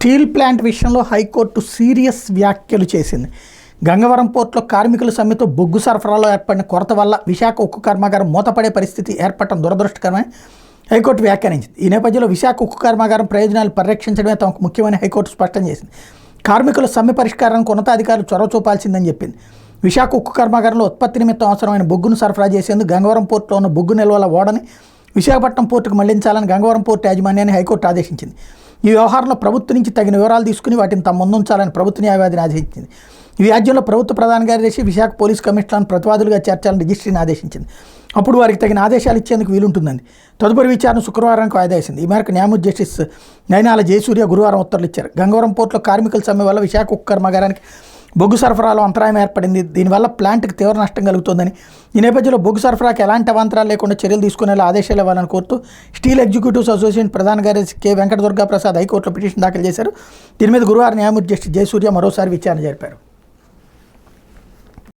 Steel plant విషయంలో high court serious వ్యాఖ్యలు చేసింది. గంగవరం పోర్టులో కార్మికుల సమ్మెతో బొగ్గు సరఫరాలో ఏర్పడిన కొరత వల్ల విశాఖ ఉక్కు కర్మాగారం మూతపడే పరిస్థితి ఏర్పడటం దురదృష్టకరమని హైకోర్టు వ్యాఖ్యానించింది. ఈ నేపథ్యంలో విశాఖ ఉక్కు కర్మాగారం ప్రయోజనాలు పరిరక్షించడమే తమకు ముఖ్యమని హైకోర్టు స్పష్టం చేసింది. కార్మికుల సమ్మె పరిష్కారానికి ఉన్నతాధికారులు చొరవ చూపాల్సిందని చెప్పింది. విశాఖ ఉక్కు కర్మాగారంలో ఉత్పత్తి నిమిత్తం అవసరమైన బొగ్గును సరఫరా చేసేందుకు గంగవరం పోర్టులో ఉన్న బొగ్గు నిల్వల ఓడని విశాఖపట్నం పోర్టుకు మళ్లించాలని గంగవరం పోర్టు యాజమాన్యాన్ని హైకోర్టు ఆదేశించింది. ఈ వ్యవహారంలో ప్రభుత్వం నుంచి తగిన వివరాలు తీసుకుని వాటిని తమ ముందుంచాలని ప్రభుత్వ న్యాయవాదిని ఆదేశించింది. ఈ వ్యాజ్యంలో ప్రభుత్వ ప్రధాన కార్యదర్శి విశాఖ పోలీసు కమిషనర్లను ప్రతివాదులుగా చేర్చాలని రిజిస్ట్రీని ఆదేశించింది. అప్పుడు వారికి తగిన ఆదేశాలు ఇచ్చేందుకు వీలుంటుందని తదుపరి విచారణ శుక్రవారానికి వాయిదా వేసింది. ఈ మేరకు న్యాయమూర్తి జస్టిస్ నయనాల జయసూర్య గురువారం ఉత్తర్వులు ఇచ్చారు. గంగవరం పోర్టులో కార్మికుల సమ్మె వల్ల విశాఖ ఉక్కు కర్మాగారానికి బొగ్గు సరఫరాలో అంతరాయం ఏర్పడింది. దీనివల్ల ప్లాంట్కి తీవ్ర నష్టం కలుగుతోందని, ఈ నేపథ్యంలో బొగ్గు సరఫరాకి ఎలాంటి అవాంతరాలు లేకుండా చర్యలు తీసుకునేలా ఆదేశాలు ఇవ్వాలని కోరుతూ స్టీల్ ఎగ్జిక్యూటివ్స్ అసోసియేషన్ ప్రధాన కార్యదర్శి కె వెంకట దుర్గా ప్రసాద్ హైకోర్టులో పిటిషన్ దాఖలు చేశారు. దీని మీద గురువారం న్యాయమూర్తి జస్టిస్ జయసూర్య మరోసారి విచారణ జరిపారు.